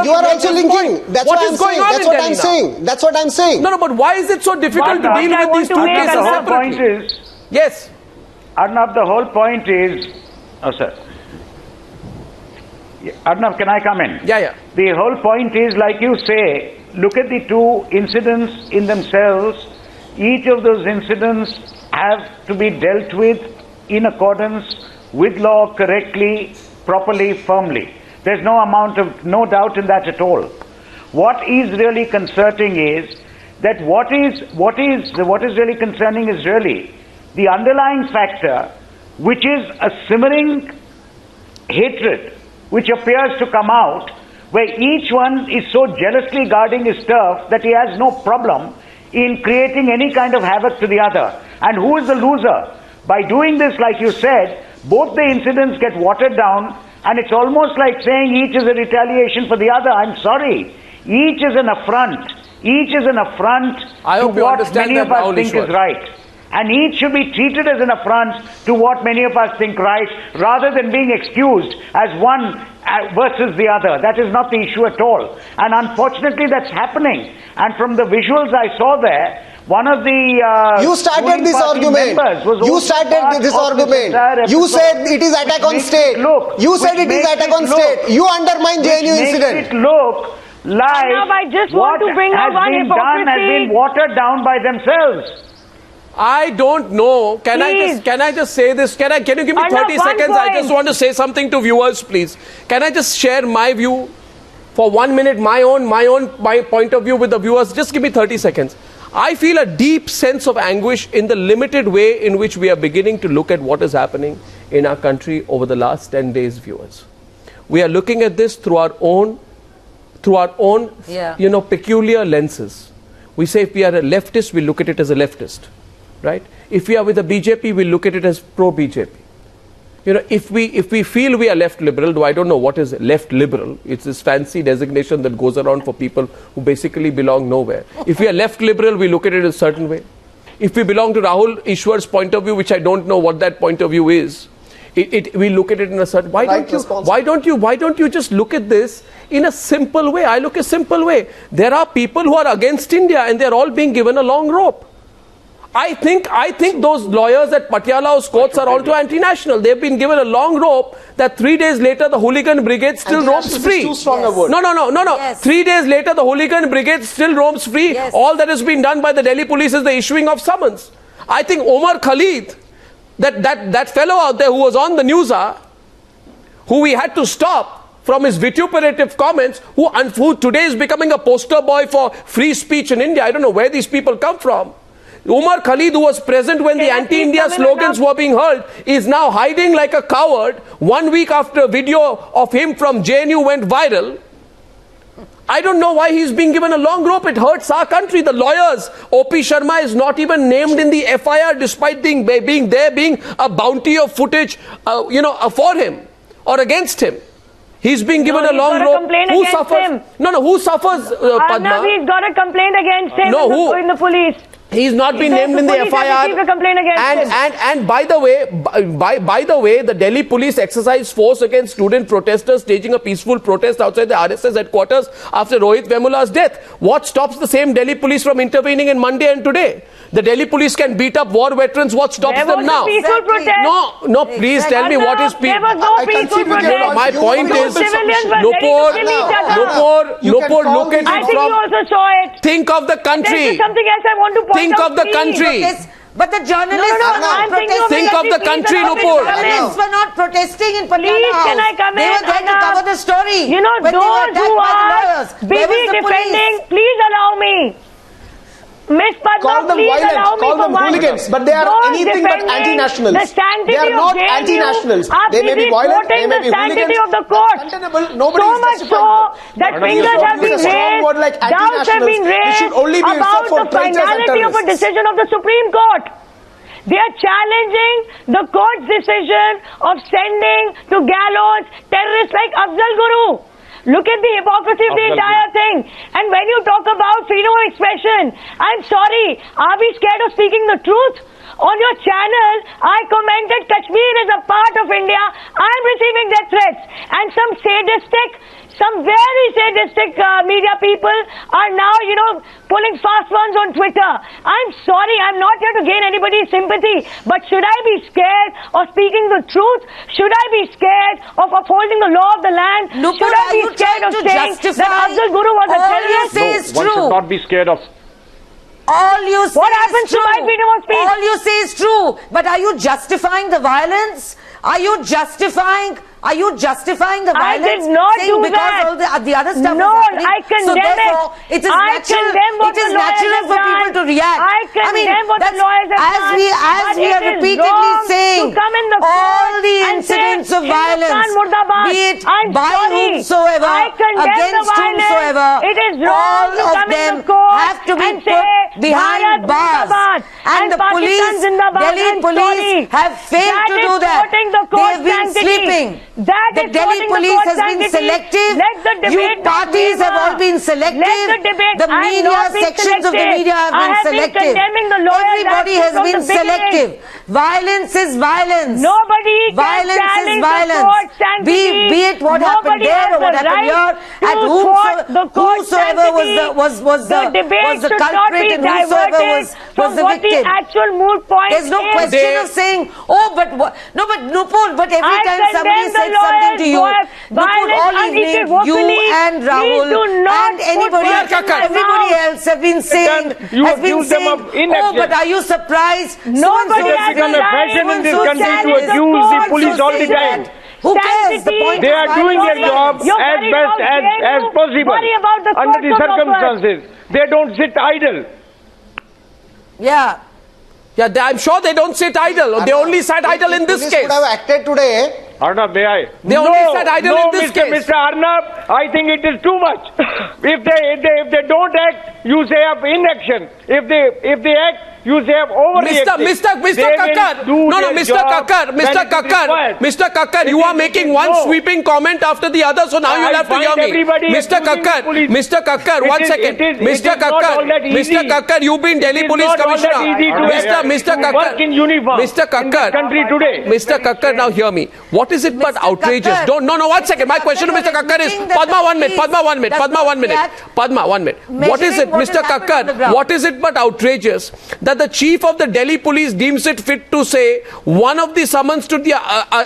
S9: you are also linking. That's what I'm saying. That's what I'm saying. That's what I'm saying.
S1: No, but why is it so difficult to deal with these two cases
S8: The whole
S1: separately?
S8: point is,
S1: Yes.
S8: Arnab, the whole point is, sir. Arnab, can I come in?
S1: Yeah.
S8: The whole point is, like you say, look at the two incidents in themselves. Each of those incidents have to be dealt with in accordance with law, correctly, properly, firmly. There's no doubt in that at all. What is really concerning is that what is really concerning is really the underlying factor, which is a simmering hatred which appears to come out, where each one is so jealously guarding his turf that he has no problem in creating any kind of havoc to the other. And who is the loser? By doing this, like you said, both the incidents get watered down, and it's almost like saying each is a retaliation for the other. I'm sorry. Each is an affront. Each is an affront to what many of us think is right. And each should be treated as an affront to what many of us think right, rather than being excused as one versus the other. That is not the issue at all. And unfortunately, that's happening. And from the visuals I saw there, one of the
S9: you started this argument. You started this argument. You said it is attack on state. You said it is attack on state. You undermine JNU incident.
S8: It look like
S5: I just want to bring up one hypocrisy.
S8: Has been watered down by themselves.
S1: I don't know. Can I just say this? Can you give me 30 seconds? I just want to say something to viewers, please. Can I just share my view for 1 minute, my point of view with the viewers? Just give me 30 seconds. I feel a deep sense of anguish in the limited way in which we are beginning to look at what is happening in our country over the last 10 days, viewers. We are looking at this through our own peculiar lenses. We say if we are a leftist, we look at it as a leftist. Right? If we are with the BJP, we look at it as pro-BJP. If we feel we are left liberal, though I don't know what is left liberal. It's this fancy designation that goes around for people who basically belong nowhere. If we are left liberal, we look at it a certain way. If we belong to Rahul Easwar's point of view, which I don't know what that point of view is, we look at it in a certain. Why don't you just look at this in a simple way? I look a simple way. There are people who are against India, and they are all being given a long rope. I think those lawyers at Patiala House courts are also anti-national. They've been given a long rope that 3 days later the hooligan brigade still roams free.
S6: Too strong a word.
S1: No.
S3: Yes.
S1: 3 days later the hooligan brigade still roams free.
S3: Yes.
S1: All that has been done by the Delhi police is the issuing of summons. I think Omar Khalid, that fellow out there who was on the Newshour, who we had to stop from his vituperative comments, who today is becoming a poster boy for free speech in India. I don't know where these people come from. Umar Khalid, who was present when the anti-India slogans were being hurled, is now hiding like a coward 1 week after a video of him from JNU went viral. I don't know why he's being given a long rope. It hurts our country. The lawyers, OP Sharma is not even named in the FIR despite being a bounty of footage for him or against him. He's being given a long rope. Who suffers? Who suffers, Padma?
S5: Arnab, he's got a complaint against him in the police.
S1: He's not been named in the FIR. And by the way, the Delhi police exercised force against student protesters staging a peaceful protest outside the RSS headquarters after Rohit Vemula's death. What stops the same Delhi police from intervening in Monday and today? The Delhi police can beat up war veterans. What stops them now?
S5: Peaceful protest.
S1: No, please tell me what is peaceful.
S5: There was no peaceful protest.
S1: My point is,
S5: Nupur,
S1: look at it from.
S5: I think you also saw it.
S1: Think of the country.
S5: There is something else I want to point out.
S1: Think of the country.
S3: But the journalists
S5: I'm
S1: think of the country, Nupur.
S3: Journalists were not protesting in Patiala
S5: Please,
S3: House.
S5: can I come
S3: They
S5: in?
S3: were there to cover the story.
S5: You know,
S3: when
S5: those
S3: they
S5: who
S3: were
S5: are busy defending, please allow me. Miss Padma,
S6: Call them
S5: please
S6: violent,
S5: allow me
S6: call
S5: for
S6: them
S5: one.
S6: hooligans, but they are
S5: Those
S6: anything but
S5: defending
S6: anti-nationals.
S5: The sanctity
S6: They are not
S5: of JNU
S6: anti-nationals.
S5: are
S6: They may be
S5: busy
S6: violent,
S5: quoting
S6: they may
S5: the
S6: be
S5: sanctity
S6: hooligans.
S5: of the court.
S6: That's condemnable. Nobody
S5: So
S6: is
S5: much so
S6: justifying
S5: that fingers have been
S6: use a strong word like
S5: raised, doubts have been
S6: anti-nationals. It should only
S5: raised
S6: be reserved
S5: about
S6: for
S5: the
S6: traitors and
S5: finality of a
S6: terrorists.
S5: decision of the Supreme Court. They are challenging the court's decision of sending to gallows terrorists like Afzal Guru. Look at the hypocrisy of the entire thing. And when you talk about freedom of expression, I'm sorry, are we scared of speaking the truth? On your channel, I commented Kashmir is a part of India. I'm receiving death threats. And some very sadistic media people are now, pulling fast ones on Twitter. I'm sorry, I'm not here to gain anybody's sympathy. But should I be scared of speaking the truth? Should I be scared of upholding the law of the land?
S3: Nupur,
S5: should I be scared of saying that Afzal Guru was a terrorist?
S7: One should not be scared of.
S3: All you say
S5: What happens
S3: is true.
S5: to my freedom of speech?
S3: All you say is true. But are you justifying the violence? Are you justifying the
S5: I
S3: violence?
S5: did not
S3: saying
S5: do
S3: because
S5: that.
S3: all the other stuff
S5: No,
S3: is happening.
S5: I condemn
S3: so therefore,
S5: it.
S3: It is
S5: I condemn what
S3: it is
S5: the lawyers
S3: natural
S5: have
S3: for
S5: done.
S3: people to react.
S5: I condemn what the
S3: that's-
S5: lawyers have done.
S3: As we
S5: But
S3: are
S5: it is
S3: repeatedly
S5: wrong
S3: saying,
S5: to come in the
S3: all
S5: court
S3: the
S5: and
S3: incidents
S5: say,
S3: of violence,
S5: Hindustan Murdabad.
S3: be it
S5: I'm
S3: by
S5: sorry.
S3: whomsoever,
S5: I condemn
S3: against
S5: the violence.
S3: whomsoever,
S5: It is wrong
S3: all
S5: to
S3: of
S5: come in
S3: them
S5: the court
S3: have to be
S5: and
S3: put
S5: say,
S3: behind
S5: Bharat
S3: bars.
S5: Zindabad
S3: And the
S5: Pakistan
S3: police,
S5: Zindabad.
S3: Delhi
S5: I'm
S3: police
S5: sorry.
S3: have failed to do that. They have been sleeping. The Delhi police has been selective. You parties have all been selective. The media, sections of the media have been selective. Everybody has been selective. Violence is violence.
S5: Nobody can
S3: Violence is
S5: challenge
S3: violence.
S5: the court sanctity.
S3: Be it what happened
S5: Nobody
S3: there
S5: has
S3: or what
S5: the
S3: happened
S5: right
S3: here,
S5: to
S3: and
S5: thwart the court
S3: whosoever
S5: sanctity.
S3: was
S5: The
S3: the
S5: debate should not
S3: culprit
S5: be
S3: and whosoever
S5: diverted
S3: was
S5: from
S3: the
S5: what the
S3: victim.
S5: actual moot point
S3: There's no
S5: is.
S3: question of saying, but Nupur, but every
S5: I
S3: time somebody
S5: condemn the
S3: said something to you,
S5: lawyers who have
S3: Nupur, all
S5: violence
S3: evening, you
S5: unequivocally.
S3: and Rahul
S5: Please do not
S3: and anybody,
S5: put words in my
S3: everybody
S5: mouth.
S3: else have been saying,
S2: You
S3: has been
S2: accuse them
S3: saying,
S2: of inaction.
S3: but are you surprised?
S5: Nobody
S2: It has
S5: has
S2: become a
S5: right
S2: fashion in this
S5: to
S2: country to
S5: challenge the
S2: accuse the
S5: court.
S2: police all the time.
S3: Who cares? The point
S2: They
S3: is
S2: are doing their
S3: violence.
S2: job
S5: You're
S2: as
S5: worried
S2: best
S5: about
S2: as
S5: JNU,
S2: possible
S5: worry about the
S2: under the
S5: courts of law.
S2: circumstances. They don't sit idle.
S3: Yeah.
S1: Yeah, I'm sure they don't sit idle. They only sat idle in this
S9: Police
S1: case.
S9: would have acted today.
S2: Arnab, may I?
S1: They only sat idle in this case.
S2: Mr. Arnab, I think it is too much. If they don't act, you say of inaction. If they act, you say of overreacting.
S1: Mr. Kakkar. No, Mr. Kakkar, you are making one sweeping comment after the other, so now you'll have to hear me. Mr. Kakkar, 1 second. Mr. Kakkar, you've been Delhi Police Commissioner. Mr. Kakkar, now hear me. What is it but outrageous?
S3: Kakkar.
S1: No, 1 second. My question to Mr. Kakkar is, Padma, 1 minute. Padma, 1 minute. What is it, Mr. Kakkar? What is it but outrageous that the chief of the Delhi police deems it fit to say one of the summons to the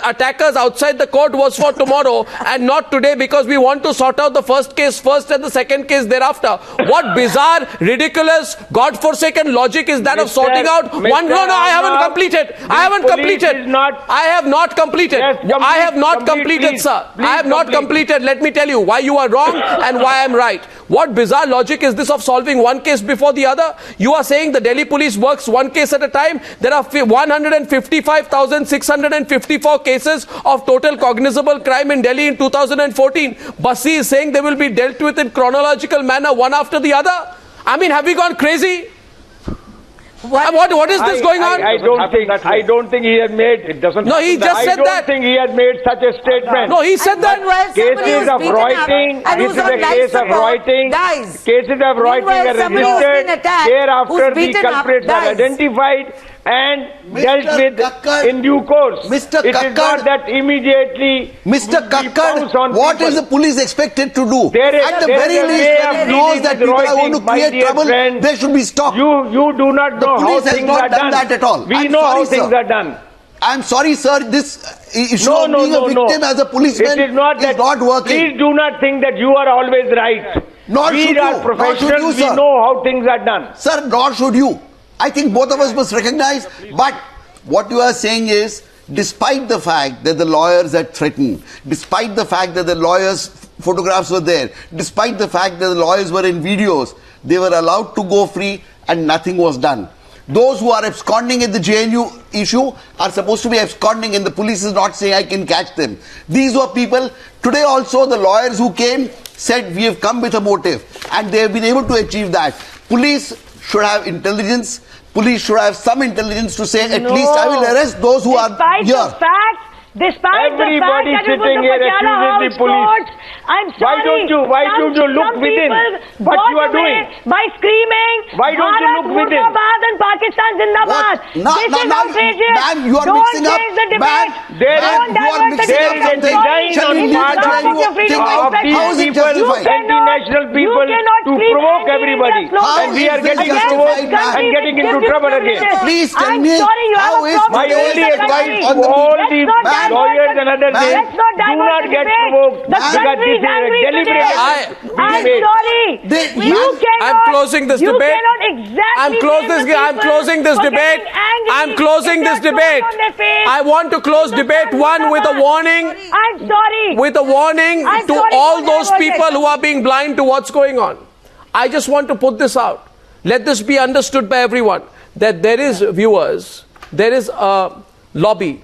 S1: attackers outside the court was for tomorrow and not today because we want to sort out the first case first and the second case thereafter? What bizarre, ridiculous, godforsaken logic is that of sorting out one? No, I haven't completed. I have not completed. I have not completed, sir. I have not completed. Let me tell you why you are wrong and why I am right. What bizarre logic is this of solving one case before the other? You are saying the Delhi police works one case at a time. There are 155,654 cases of total cognizable crime in Delhi in 2014. Basi is saying they will be dealt with in chronological manner one after the other. I mean, have we gone crazy? What is this going on?
S2: I don't think he has made.
S7: It doesn't.
S1: No, he just said that.
S2: I don't think he has made such a statement.
S1: No, he said that.
S2: Cases of rioting. This is a case of rioting. Cases of rioting are registered. Thereafter, the culprits are identified and dealt with in due course.
S4: Mr.
S2: It is not that immediately.
S4: Mr. Kakkar, what is the police expected to do? At the very least, when it knows that people are going to create trouble, they should be stopped.
S2: You do not know how things are done.
S4: That at all.
S2: We know how things are done.
S4: I'm sorry, sir. This issue of being a victim as a policeman is not working.
S2: Please do not think that you are always right. We are professionals. We know how things are done.
S4: Sir, nor should you. I think both of us must recognize. But what you are saying is, despite the fact that the lawyers had threatened, despite the fact that the lawyers' photographs were there, despite the fact that the lawyers were in videos, they were allowed to go free and nothing was done. Those who are absconding in the JNU issue are supposed to be absconding, and the police is not saying I can catch them. These were people. Today also the lawyers who came said we have come with a motive, and they have been able to achieve that. Police should have intelligence. Police should have some intelligence to say at least I will arrest those who are here.
S5: Despite
S2: everybody
S5: the fact that
S2: sitting here accuses the police.
S5: I'm sorry.
S2: Why don't you look within what you are doing?
S5: By screaming,
S2: why don't you look within?
S5: Murdabad and Pakistan Zindabad. This is outrageous.
S4: Ma'am, you are
S5: don't
S4: mixing up.
S5: change the debate.
S2: There is a design on part of these people, anti-national people, to provoke everybody. And we are getting provoked and getting into trouble again.
S4: Please tell me, how is
S2: my only advice to all these lawyers and others is, do not get provoked, because this is a deliberate
S5: I'm sorry.
S1: I'm closing this debate. I'm closing this debate. I'm closing this debate. I want to close debate one with a warning.
S5: I'm sorry.
S1: With a warning to all those people who are being blind to what's going on. I just want to put this out. Let this be understood by everyone, that there is, viewers, there is a lobby,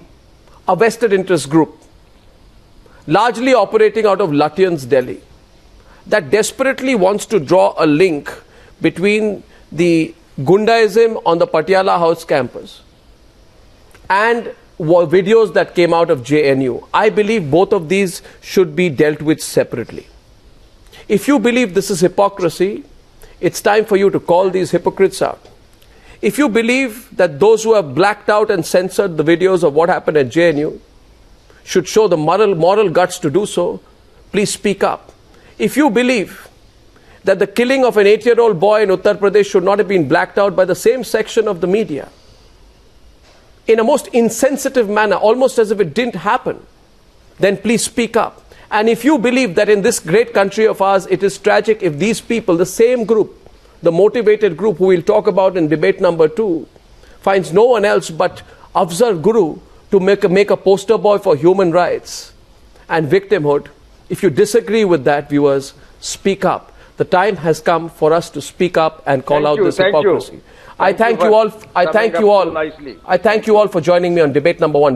S1: a vested interest group, largely operating out of Lutyens, Delhi, that desperately wants to draw a link between the goondaism on the Patiala House campus and videos that came out of JNU. I believe both of these should be dealt with separately. If you believe this is hypocrisy, it's time for you to call these hypocrites out. If you believe that those who have blacked out and censored the videos of what happened at JNU should show the moral guts to do so, please speak up. If you believe that the killing of an 8-year-old boy in Uttar Pradesh should not have been blacked out by the same section of the media in a most insensitive manner, almost as if it didn't happen, then please speak up. And if you believe that in this great country of ours, it is tragic if these people, the same group, the motivated group who we'll talk about in debate number 2, finds no one else but Afzal Guru to make a poster boy for human rights and victimhood, if you disagree with that, viewers, speak up. The time has come for us to speak up and call out this hypocrisy. I thank you all. I thank you all for joining me on debate number 1.